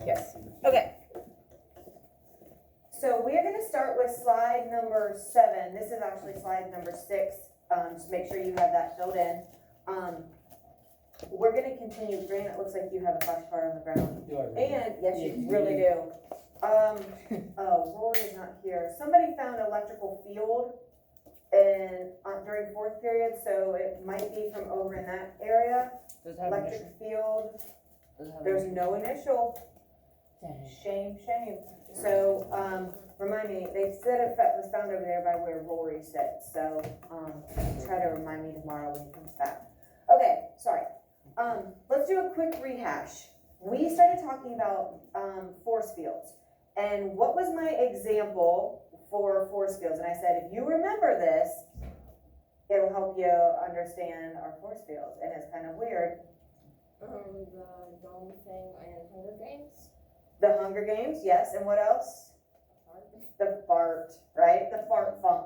Yes. Okay. So we're gonna start with slide number 7. This is actually slide number 6. Just make sure you have that filled in. We're gonna continue. Grant, it looks like you have a flashcard on the ground. And yes, you really do. Oh, Rory's not here. Somebody found electrical field during 4th period, so it might be from over in that area. Does it have Electric initial? field. Does it have There's initial? no initial. Dang. Shame. So, remind me, they said it was found over there by where Rory sits, so, try to remind me tomorrow when he comes back. Okay, sorry. Let's do a quick rehash. We started talking about, force fields. And what was my example for force fields? And I said, if you remember this, it'll help you understand our force fields. And it's kind of weird. The dome thing and Hunger Games. The Hunger Games, yes, and what else? The fart, right? The fart funk.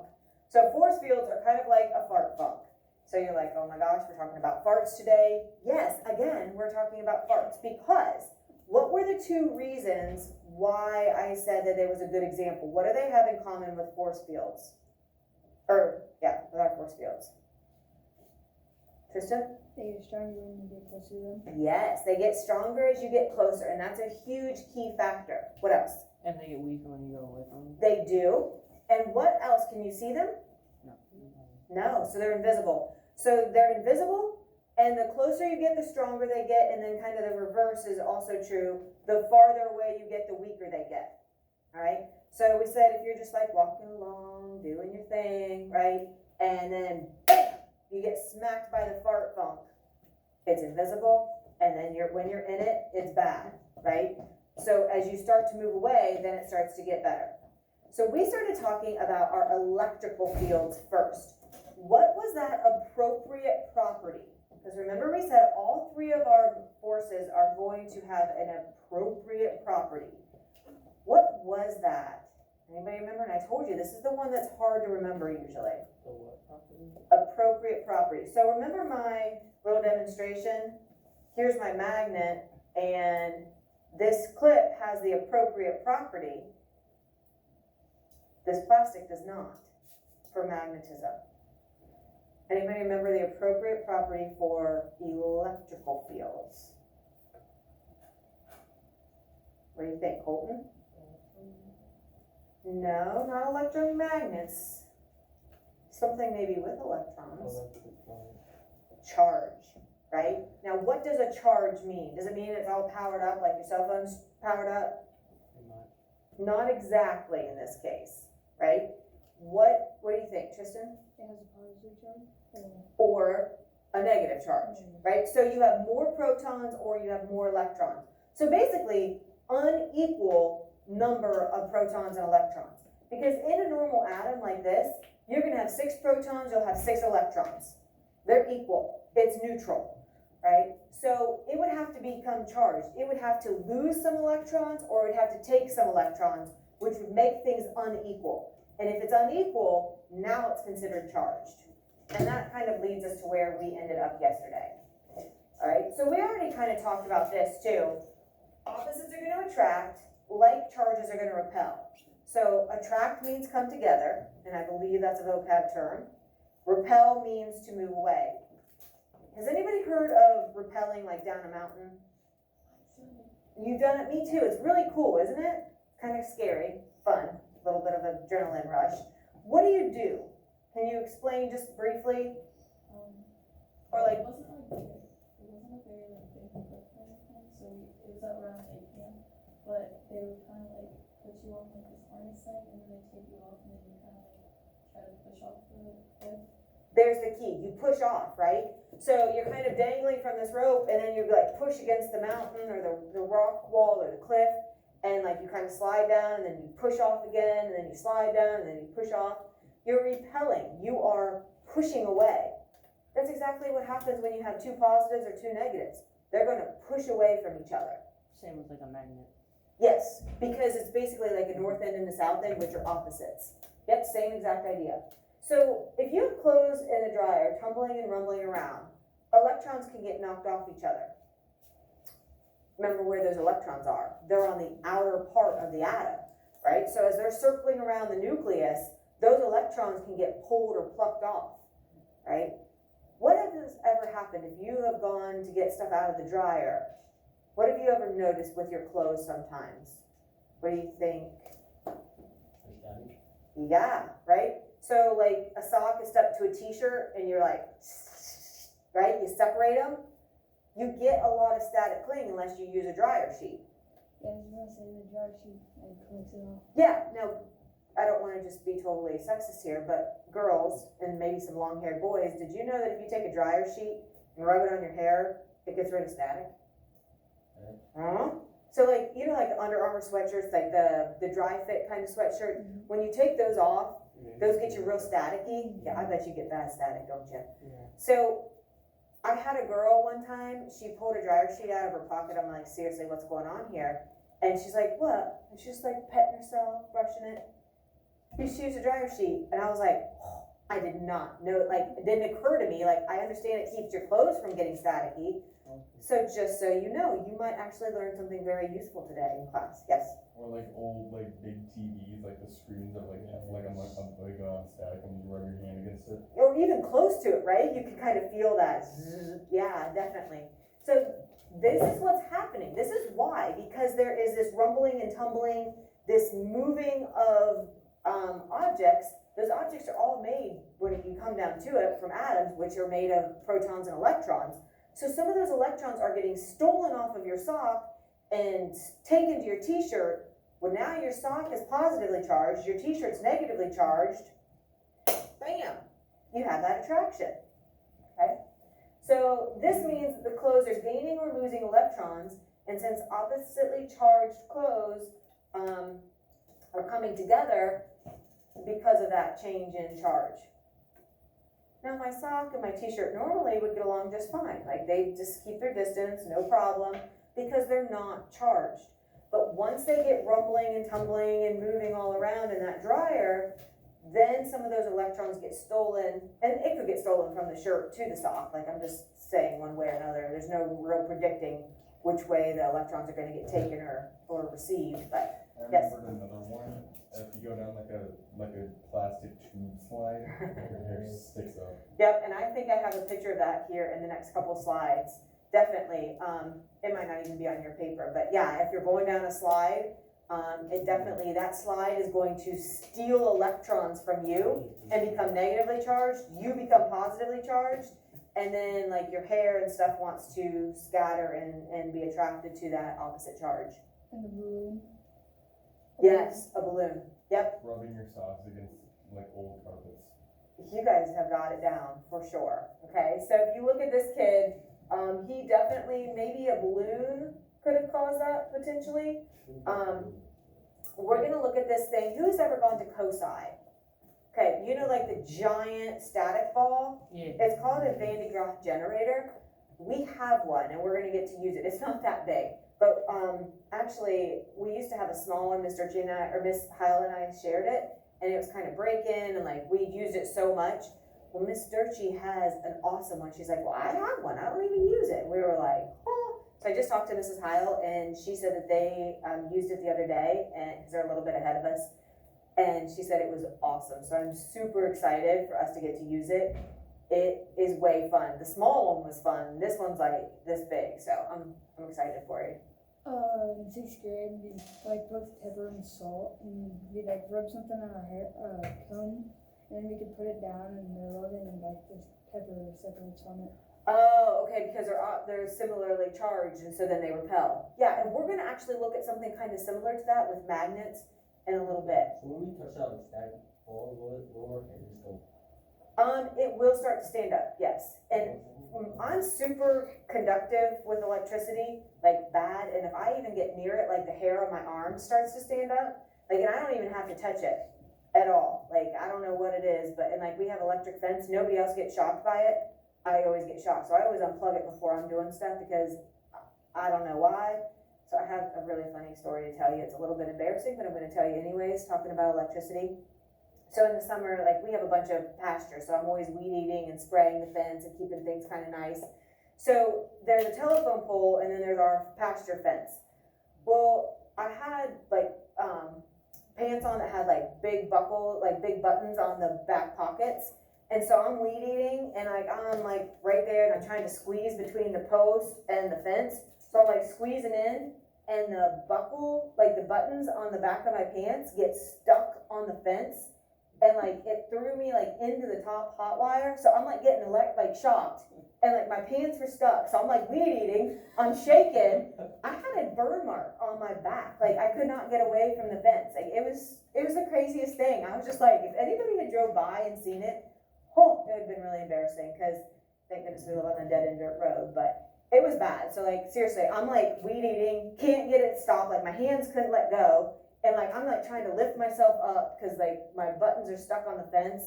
So force fields are kind of like a fart funk. So you're like, oh my gosh, we're talking about farts today. Yes, again, we're talking about farts because what were the 2 reasons why I said that it was a good example? What do they have in common with force fields? With our force fields. Tristan? They get stronger when you get close to them. Yes, they get stronger as you get closer, and that's a huge key factor. What else? And they get weaker when you go away from them? They do. And what else? Can you see them? No. No, so they're invisible. So they're invisible, and the closer you get, the stronger they get, and then kind of the reverse is also true. The farther away you get, the weaker they get. All right? So we said if you're just like walking along, doing your thing, right? And then, bam, you get smacked by the fart funk. It's invisible, and then when you're in it, it's bad, right? So as you start to move away, then it starts to get better. So we started talking about our electrical fields first. What was that appropriate property? Because remember we said all 3 of our forces are going to have an appropriate property. What was that? Anybody remember? And I told you, this is the one that's hard to remember usually. The what property? Appropriate property. So remember my little demonstration? Here's my magnet, and this clip has the appropriate property. This plastic does not for magnetism. Anybody remember the appropriate property for electrical fields? What do you think, Colton? No, not electromagnets. Something maybe with electrons. Charge, right? Now, what does a charge mean? Does it mean it's all powered up like your cell phone's powered up? Not exactly in this case, right? What do you think, Tristan? It has a positive charge. Or a negative charge, right? So you have more protons or you have more electrons. So basically, unequal number of protons and electrons. Because in a normal atom like this, you're gonna have 6 protons, you'll have 6 electrons. They're equal, it's neutral, right? So it would have to become charged. It would have to lose some electrons or it would have to take some electrons, which would make things unequal. And if it's unequal, now it's considered charged. And that kind of leads us to where we ended up yesterday. All right, so we already kind of talked about this too. Opposites are going to attract, like charges are going to repel. So attract means come together, and I believe that's a vocab term. Repel means to move away. Has anybody heard of rappelling like down a mountain? You've done it? Me too. It's really cool, isn't it? Kind of scary, fun, a little bit of an adrenaline rush. What do? Can you explain just briefly? Or like, It wasn't a very like big book kind of thing, so it was at around 8 p.m. But they would kind of like put you on like this harness thing, and then they take you off, and then you kind of like try to push off the cliff. there's the key. You push off, right? So you're kind of dangling from this rope, and then you like push against the mountain or the rock wall or the cliff, and like you kind of slide down, and then you push off again, and then you slide down, and then you push off. You're repelling. You are pushing away. That's exactly what happens when you have 2 positives or 2 negatives. They're going to push away from each other. Same with like a magnet. Yes, because it's basically like a north end and a south end, which are opposites. Yep, same exact idea. So if you have clothes in a dryer tumbling and rumbling around, electrons can get knocked off each other. remember where those electrons are. They're on the outer part of the atom, right? So as they're circling around the nucleus, those electrons can get pulled or plucked off, right? What has ever happened if you have gone to get stuff out of the dryer? What have you ever noticed with your clothes sometimes? What do you think? Yeah, right? So like a sock is stuck to a t-shirt and you're like, right? You separate them. You get a lot of static cling unless you use a dryer sheet. Yeah, I was gonna say the dryer sheet, I collects it all. Yeah, no, I don't want to just be totally sexist here, but girls and maybe some long-haired boys, did you know that if you take a dryer sheet and rub it on your hair, it gets rid of static? So like, you know, like the Under Armour sweatshirts, like the dry fit kind of sweatshirt, when you take those off, those get you real staticky. Yeah, I bet you get bad static, don't you? Yeah. So I had a girl one time, she pulled a dryer sheet out of her pocket. I'm like, seriously, what's going on here? And she's like, what? And she's like petting herself, brushing it. She used a dryer sheet. And I was like, oh, I did not know, like, it didn't occur to me. Like, I understand it keeps your clothes from getting staticky. So just so you know, you might actually learn something very useful today in class. Yes? Or like old like big TVs, like the screens that like have like a big static and you rub your hand against it. Or even close to it, right? You can kind of feel that zzz. Yeah, definitely. So this is what's happening. This is why, because there is this rumbling and tumbling, this moving of objects. Those objects are all made, when you come down to it, from atoms, which are made of protons and electrons. So some of those electrons are getting stolen off of your sock and taken to your t-shirt. Well, now your sock is positively charged, your t-shirt's negatively charged. Bam! You have that attraction. Okay? So this means that the clothes are gaining or losing electrons, and since oppositely charged clothes are coming together because of that change in charge. Now my sock and my t-shirt normally would get along just fine. Like they just keep their distance, no problem, because they're not charged. But once they get rumbling and tumbling and moving all around in that dryer, then some of those electrons get stolen, and it could get stolen from the shirt to the sock. Like I'm just saying one way or another. There's no real predicting which way the electrons are going to get taken or received. But I yes. remembered another one. If you go down like a plastic tube slide, your hair sticks up. Yep, and I think I have a picture of that here in the next couple slides. Definitely. It might not even be on your paper, but yeah, if you're going down a slide, it definitely, that slide is going to steal electrons from you and become negatively charged. You become positively charged, and then like your hair and stuff wants to scatter and be attracted to that opposite charge. And the balloon. Yes, a balloon. Yep. Rubbing your socks against like old carpets. You guys have got it down for sure. Okay, so if you look at this kid, he definitely, maybe a balloon could have caused that potentially. We're gonna look at this thing. Who's ever gone to COSI? Okay, you know, like the giant static ball? Yeah. It's called a Van de Graaff generator. We have one and we're gonna get to use it. It's not that big. But actually, we used to have a small one. Miss Heil and I shared it, and it was kind of breaking, and like we used it so much. Well, Miss Durchie has an awesome one. She's like, well, I have one. I don't even use it. We were like, oh. So I just talked to Mrs. Heil, and she said that they used it the other day, and because they're a little bit ahead of us, and she said it was awesome. So I'm super excited for us to get to use it. It is way fun. The small one was fun. This one's like this big, so I'm excited for you. In 6th grade, we like put pepper and salt, and we like rub something on our hair, comb, and then we could put it down in the oven, and like the pepper separates from it. Oh, okay, because they're similarly charged, and so then they repel. Yeah, and we're gonna actually look at something kind of similar to that with magnets in a little bit. So when we touch out the static ball, will it work and just go? It will start to stand up, yes. And I'm super conductive with electricity, like bad, and if I even get near it, like the hair on my arm starts to stand up, like, and I don't even have to touch it at all. Like, I don't know what it is, but, and like, we have electric fence, nobody else gets shocked by it. I always get shocked, so I always unplug it before I'm doing stuff because I don't know why. So I have a really funny story to tell you. It's a little bit embarrassing, but I'm gonna tell you anyways, talking about electricity. So in the summer, like we have a bunch of pasture, so I'm always weed eating and spraying the fence and keeping things kind of nice. So there's a telephone pole and then there's our pasture fence. Well, I had like, pants on that had like big buttons on the back pockets. And so I'm weed eating and like, I'm like right there and I'm trying to squeeze between the post and the fence. So I'm like squeezing in and the buckle, like the buttons on the back of my pants get stuck on the fence. And like it threw me like into the top hot wire. So I'm like getting like shocked. And like my pants were stuck. So I'm like weed eating, I'm shaking. I had a burn mark on my back. Like I could not get away from the fence. Like it was the craziest thing. I was just like, if anybody had drove by and seen it, it would have been really embarrassing because thank goodness we live on a dead end dirt road, but it was bad. So like seriously, I'm like weed eating, can't get it stopped. Like my hands couldn't let go. And like, I'm like trying to lift myself up because like my buttons are stuck on the fence.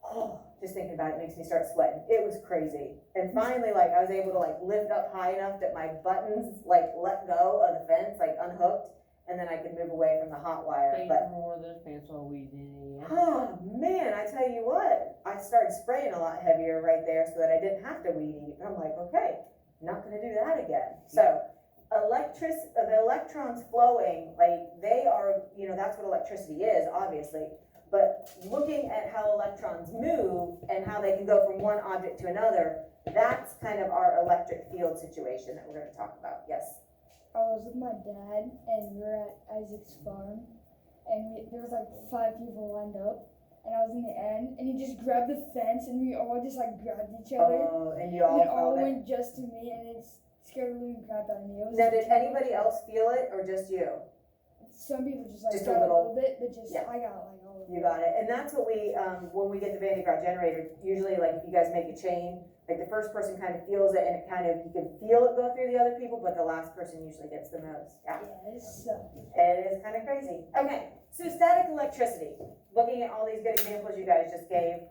Oh, just thinking about it makes me start sweating. It was crazy. And finally, like I was able to like lift up high enough that my buttons like let go of the fence, like unhooked, and then I could move away from the hot wire. Thanks But for more of those pants while we did. oh man, I tell you what, I started spraying a lot heavier right there so that I didn't have to weed eat. And I'm like, okay, not gonna do that again. So the electrons flowing, like they are, that's what electricity is, obviously. But looking at how electrons move and how they can go from one object to another, that's kind of our electric field situation that we're gonna talk about, yes. I was with my dad and we were at Isaac's farm and there was like 5 people lined up and I was in the end and he just grabbed the fence and we all just like grabbed each other Oh, and you and all it all felt it? went just to me and it scared the living crap out of me. It was Now, did terrible. anybody else feel it or just you? Some people just like Just a got little- a little bit, but just yeah. I got like all of it. You got it. And that's what we, when we get the Van de Graaff generator, usually like if you guys make a chain, like the first person kind of feels it and it kind of, you can feel it go through the other people, but the last person usually gets the most. Yeah. Yeah, it sucked. It is kind of crazy. Okay, so static electricity, looking at all these good examples you guys just gave,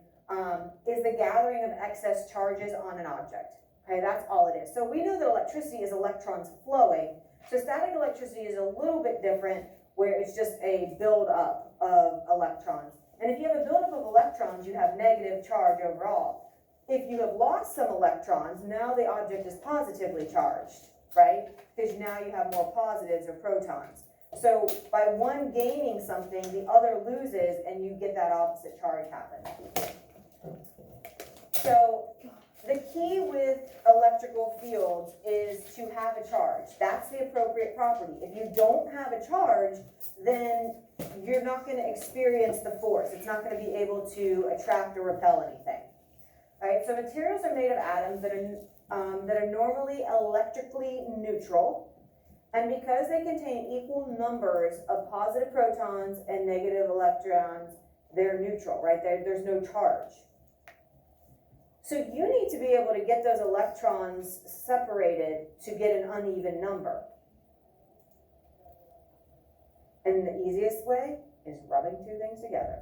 is the gathering of excess charges on an object. Okay, that's all it is. So we know that electricity is electrons flowing. So static electricity is a little bit different, where it's just a buildup of electrons. And if you have a buildup of electrons, you have negative charge overall. If you have lost some electrons, now the object is positively charged, right? Because now you have more positives or protons. So by one gaining something, the other loses, and you get that opposite charge happen. So the key with electrical fields is to have a charge. That's the appropriate property. If you don't have a charge, then you're not going to experience the force. It's not going to be able to attract or repel anything. All right, so materials are made of atoms that are normally electrically neutral, and because they contain equal numbers of positive protons and negative electrons, they're neutral, right? There's no charge. So you need to be able to get those electrons separated to get an uneven number. And the easiest way is rubbing two things together.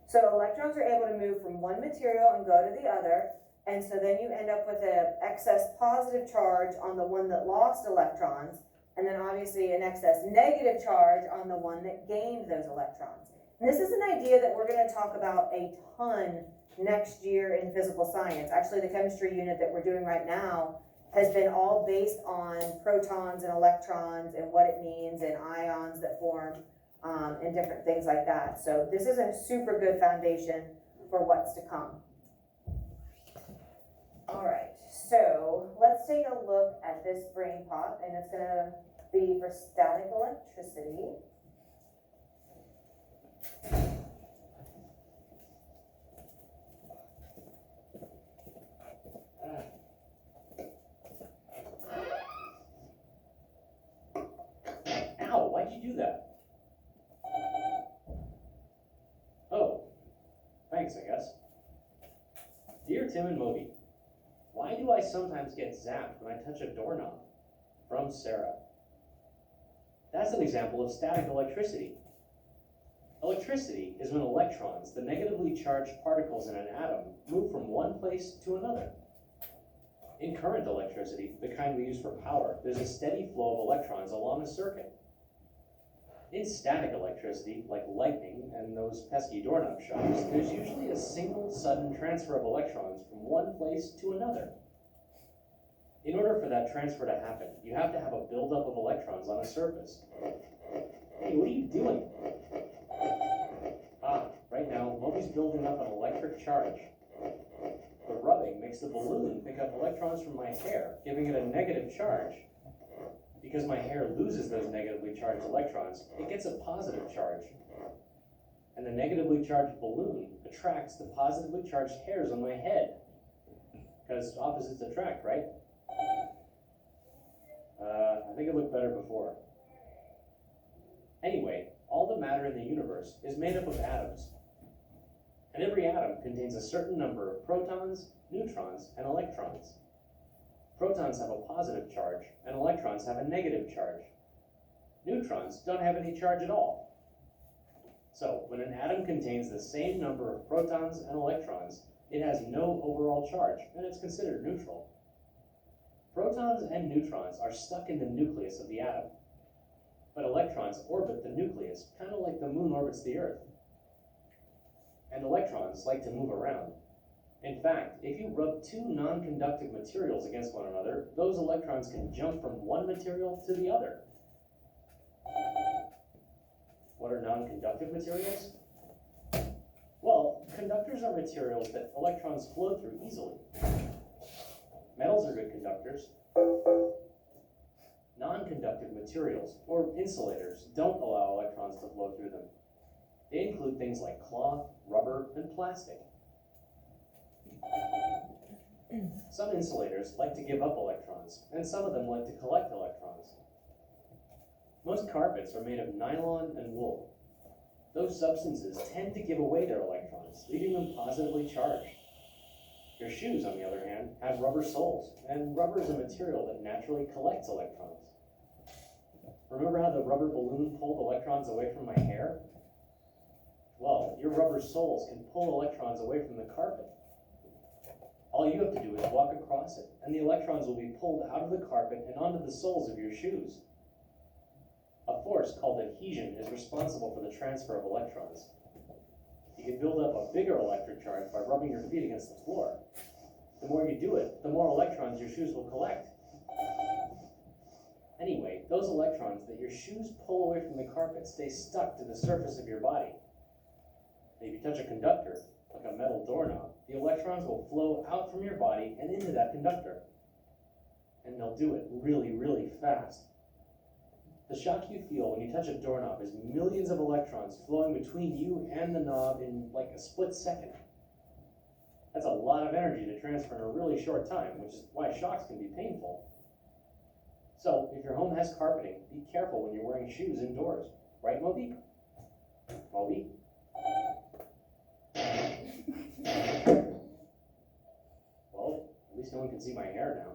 So electrons are able to move from one material and go to the other, and so then you end up with an excess positive charge on the one that lost electrons, and then obviously an excess negative charge on the one that gained those electrons. And this is an idea that we're going to talk about a ton next year in physical science. Actually, the chemistry unit that we're doing right now has been all based on protons and electrons and what it means and ions that form and different things like that. So this is a super good foundation for what's to come. All right, so let's take a look at this brain pop, and it's going to be for static electricity. Ow, why'd you do that? Oh, thanks, I guess. Dear Tim and Moby, why do I sometimes get zapped when I touch a doorknob? From Sarah. That's an example of static electricity. Electricity is when electrons, the negatively charged particles in an atom, move from one place to another. In current electricity, the kind we use for power, there's a steady flow of electrons along a circuit. In static electricity, like lightning and those pesky doorknob shocks, there's usually a single sudden transfer of electrons from one place to another. In order for that transfer to happen, you have to have a buildup of electrons on a surface. Hey, what are you doing? Right now, Moby's building up an electric charge. The rubbing makes the balloon pick up electrons from my hair, giving it a negative charge. Because my hair loses those negatively charged electrons, it gets a positive charge. And the negatively charged balloon attracts the positively charged hairs on my head. Because opposites attract, right? I think it looked better before. Anyway, all the matter in the universe is made up of atoms. And every atom contains a certain number of protons, neutrons, and electrons. Protons have a positive charge, and electrons have a negative charge. Neutrons don't have any charge at all. So, when an atom contains the same number of protons and electrons, it has no overall charge, and it's considered neutral. Protons and neutrons are stuck in the nucleus of the atom, but electrons orbit the nucleus, kind of like the moon orbits the Earth. And electrons like to move around. In fact, if you rub two non-conductive materials against one another, those electrons can jump from one material to the other. What are non-conductive materials? Well, conductors are materials that electrons flow through easily. Metals are good conductors. Non-conductive materials, or insulators, don't allow electrons to flow through them. They include things like cloth, rubber, and plastic. Some insulators like to give up electrons, and some of them like to collect electrons. Most carpets are made of nylon and wool. Those substances tend to give away their electrons, leaving them positively charged. Your shoes, on the other hand, have rubber soles, and rubber is a material that naturally collects electrons. Remember how the rubber balloon pulled electrons away from my hair? Well, your rubber soles can pull electrons away from the carpet. All you have to do is walk across it, and the electrons will be pulled out of the carpet and onto the soles of your shoes. A force called adhesion is responsible for the transfer of electrons. You can build up a bigger electric charge by rubbing your feet against the floor. The more you do it, the more electrons your shoes will collect. Anyway, those electrons that your shoes pull away from the carpet stay stuck to the surface of your body. And if you touch a conductor, like a metal doorknob, the electrons will flow out from your body and into that conductor. And they'll do it really, really fast. The shock you feel when you touch a doorknob is millions of electrons flowing between you and the knob in like a split second. That's a lot of energy to transfer in a really short time, which is why shocks can be painful. So, if your home has carpeting, be careful when you're wearing shoes indoors. Right, Moby? Moby? Well, at least no one can see my hair now.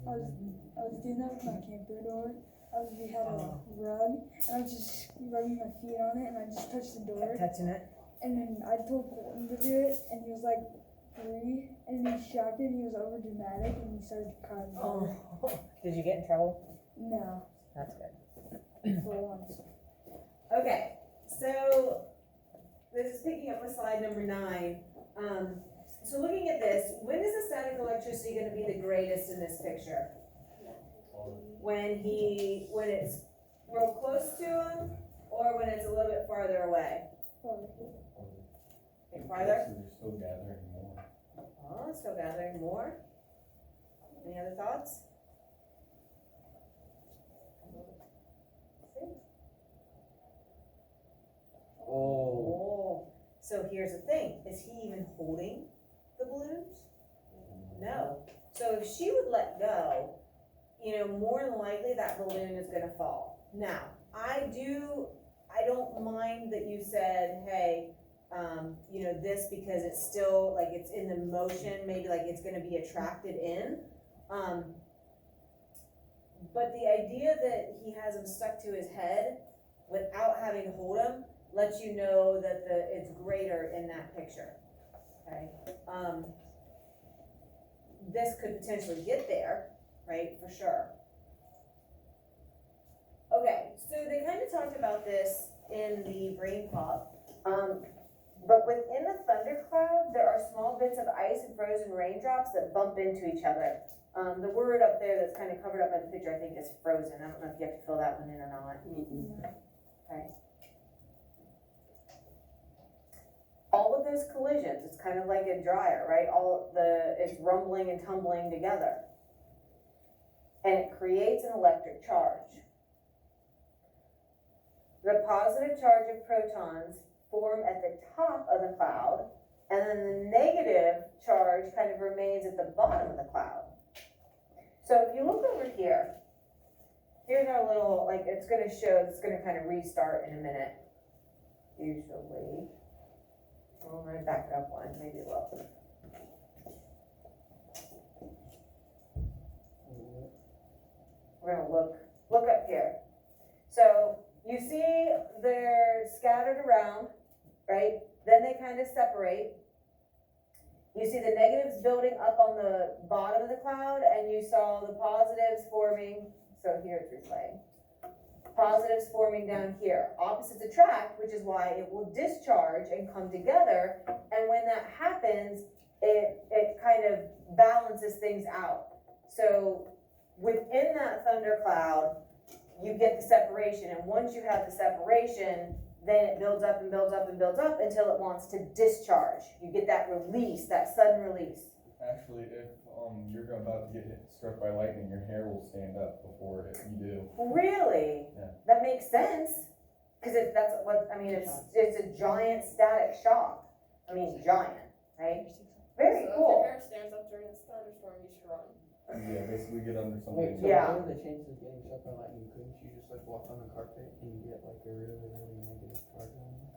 I was doing that with my camper door. We had a rug, and I was just rubbing my feet on it, and I just touched the door. Touching it. And then I told Colton to do it, and he was like 3, and he shocked it, and he was over dramatic, and he started crying. Oh, did you get in trouble? No, That's good. for once. Okay, so this is picking up with slide number 9. So looking at this, when is the static electricity going to be the greatest in this picture? When it's real close to him, or when it's a little bit farther away? Okay, farther? So they're still gathering more. Oh, still gathering more. Any other thoughts? Oh. So here's the thing, is he even holding the balloons? No. So if she would let go, more than likely that balloon is gonna fall. Now, I don't mind that you said, hey, this because it's still, like, it's in the motion, maybe like it's gonna be attracted in. But the idea that he has them stuck to his head without having to hold them lets you know that it's greater in that picture, okay? This could potentially get there, right, for sure. so they kind of talked about this in the brain pop. But within the thundercloud, there are small bits of ice and frozen raindrops that bump into each other. The word up there that's kind of covered up by the picture, I think, is frozen. I don't know if you have to fill that one in or not. Okay. All of those collisions, it's kind of like a dryer, right? It's rumbling and tumbling together. And it creates an electric charge. The positive charge of protons form at the top of the cloud, and then the negative charge kind of remains at the bottom of the cloud. So if you look over here, here's our little, like, it's gonna kind of restart in a minute, usually. Well, we're gonna back it up one, maybe it will. We're gonna look up here. So you see they're scattered around, right? Then they kind of separate. You see the negatives building up on the bottom of the cloud, and you saw the positives forming, so here it's replaying. Positives forming down here. Opposites attract, which is why it will discharge and come together, and when that happens, it kind of balances things out. So within that thundercloud, you get the separation, and once you have the separation, then it builds up and builds up and builds up until it wants to discharge. You get that release, that sudden release. Actually, if you're about to get struck by lightning, your hair will stand up before you do. Really? Yeah. That makes sense, because it's a giant static shock. I mean, giant, right? Very So cool. if your hair stands up during a thunderstorm, you should run. Yeah, basically get under Wait, something. so Yeah. what are the chances of getting struck by lightning? Couldn't you just like walk on the carpet and get like a really, really negative charge on you?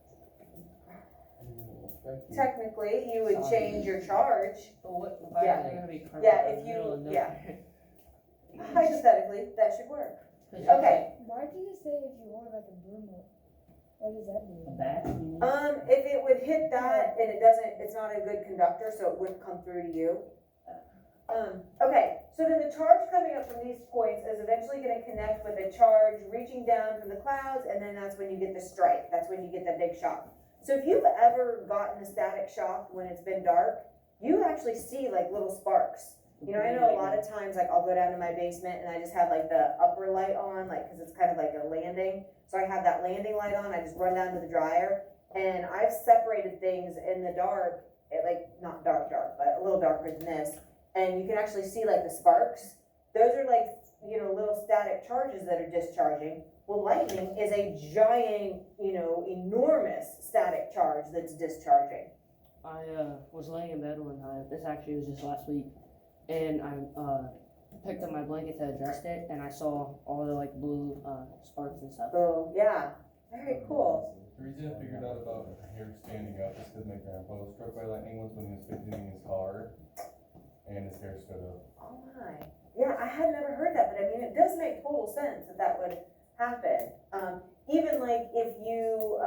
And then it will strike you? Technically, you would change your charge. But what, why Yeah. is there gonna be carpet Yeah, in if the middle you- of nowhere? yeah. Hypothetically, that should work. 'Cause Okay. Why did you say if you hold like a broom up? What does that A do? bat? you mean? If it would hit that and it's not a good conductor, so it wouldn't come through to you. Okay, so then the charge coming up from these points is eventually gonna connect with a charge reaching down from the clouds, and then that's when you get the strike, that's when you get that big shock. So if you've ever gotten a static shock when it's been dark, you actually see like little sparks. You know, I know a lot of times, like, I'll go down to my basement and I just have like the upper light on, like, cause it's kind of like a landing. So I have that landing light on, I just run down to the dryer, and I've separated things in the dark, like, not dark, but a little darker than this, and you can actually see like the sparks. Those are like, you know, little static charges that are discharging. Well, lightning is a giant, you know, enormous static charge that's discharging. I was laying in bed one time. This actually was just last week, and I picked up my blanket to adjust it, and I saw all the like blue sparks and stuff. So, yeah, very cool. The reason I figured out about hair standing up is because my grandpa was struck by lightning once when he was fixing his car, and his hair stood up. Oh my, yeah, I had never heard that, but I mean, it does make total sense that would happen. Even like if you,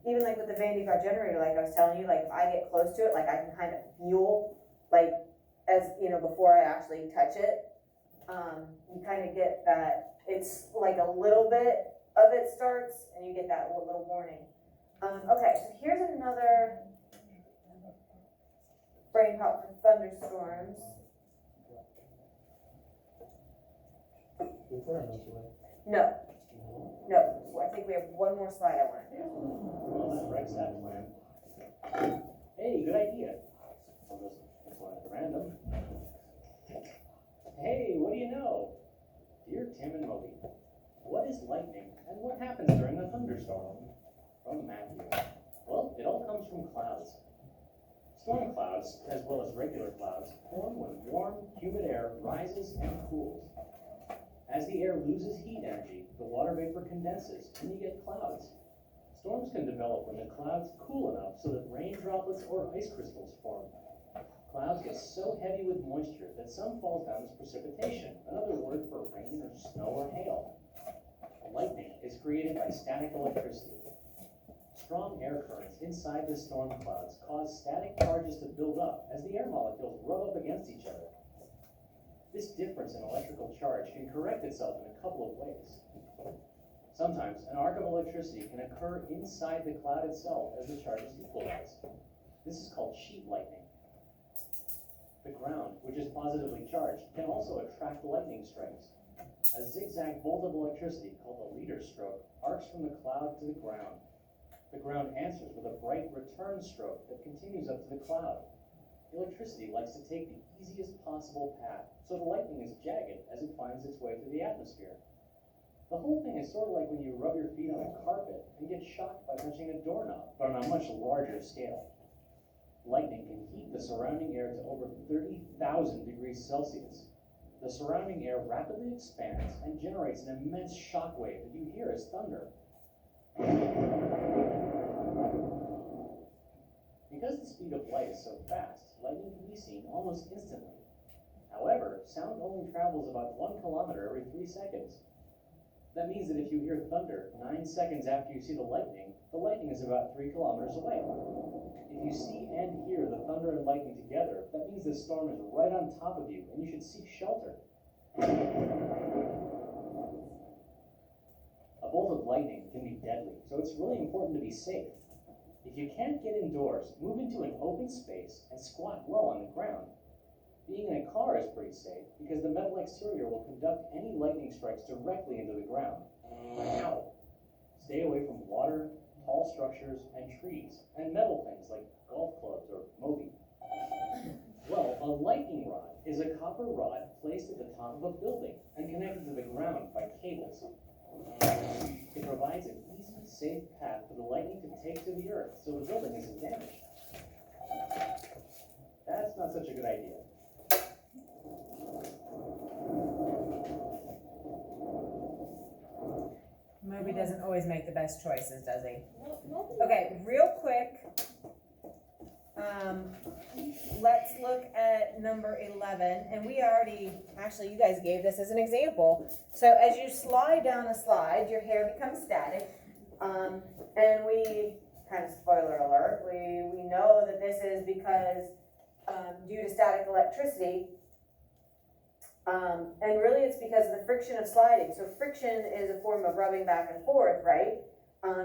even like with the Van de Graaff generator, like I was telling you, like if I get close to it, like I can kind of feel, like, as, you know, before I actually touch it, you kind of get that, it's like a little bit of it starts, and you get that little warning. Okay, so here's another brain pop for thunderstorms. We put our notes away. No, I think we have one more slide I want to do. Well, that wrecks that plan. Hey, good idea. I'll just pick one at random. Hey, what do you know? Dear Tim and Moby, what is lightning and what happens during a thunderstorm? From Matthew. Well, it all comes from clouds. Storm clouds, as well as regular clouds, form when warm, humid air rises and cools. As the air loses heat energy, the water vapor condenses, and you get clouds. Storms can develop when the clouds cool enough so that rain droplets or ice crystals form. Clouds get so heavy with moisture that some falls down as precipitation, another word for rain or snow or hail. Lightning is created by static electricity. Strong air currents inside the storm clouds cause static charges to build up as the air molecules rub up against each other. This difference in electrical charge can correct itself in a couple of ways. Sometimes an arc of electricity can occur inside the cloud itself as the charges equalize. This is called sheet lightning. The ground, which is positively charged, can also attract lightning strikes. A zigzag bolt of electricity, called a leader stroke, arcs from the cloud to the ground. The ground answers with a bright return stroke that continues up to the cloud. Electricity likes to take the easiest possible path, so the lightning is jagged as it finds its way through the atmosphere. The whole thing is sort of like when you rub your feet on a carpet and get shocked by touching a doorknob, but on a much larger scale. Lightning can heat the surrounding air to over 30,000 degrees Celsius. The surrounding air rapidly expands and generates an immense shock wave that you hear as thunder. Because the speed of light is so fast, lightning can be seen almost instantly. However, sound only travels about 1 kilometer every 3 seconds. That means that if you hear thunder 9 seconds after you see the lightning is about 3 kilometers away. If you see and hear the thunder and lightning together, that means the storm is right on top of you and you should seek shelter. A bolt of lightning can be deadly, so it's really important to be safe. If you can't get indoors, move into an open space and squat low on the ground. Being in a car is pretty safe because the metal exterior will conduct any lightning strikes directly into the ground. Ow! Stay away from water, tall structures, and trees, and metal things like golf clubs or Moby. Well, a lightning rod is a copper rod placed at the top of a building and connected to the ground by cables. It provides an easy, safe path for the lightning to take to the earth so the building isn't damaged. That's not such a good idea. Moby doesn't always make the best choices, does he? No, Okay, real quick, let's look at number 11, and we already, actually, you guys gave this as an example. So as you slide down a slide, your hair becomes static, and we, kind of spoiler alert, we know that this is because, due to static electricity, and really it's because of the friction of sliding. So friction is a form of rubbing back and forth, right?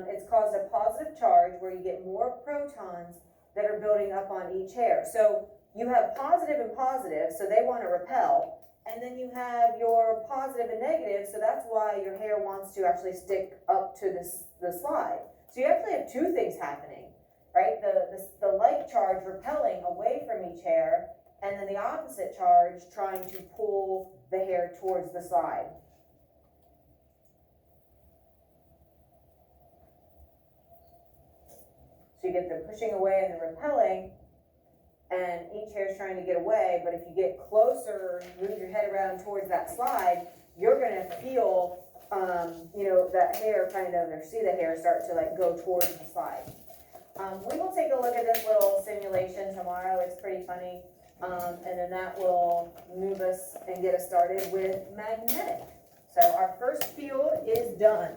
It's caused a positive charge where you get more protons that are building up on each hair. So you have positive and positive, so they want to repel. And then you have your positive and negative, so that's why your hair wants to actually stick up to the slide. So you actually have two things happening, right? The like charge repelling away from each hair, and then the opposite charge trying to pull the hair towards the slide. So you get the pushing away and the repelling, and each hair is trying to get away, but if you get closer, move your head around towards that slide, you're gonna feel, that hair kind of, or see the hair start to like go towards the slide. We will take a look at this little simulation tomorrow. It's pretty funny. And then that will move us and get us started with magnetic. So our first field is done.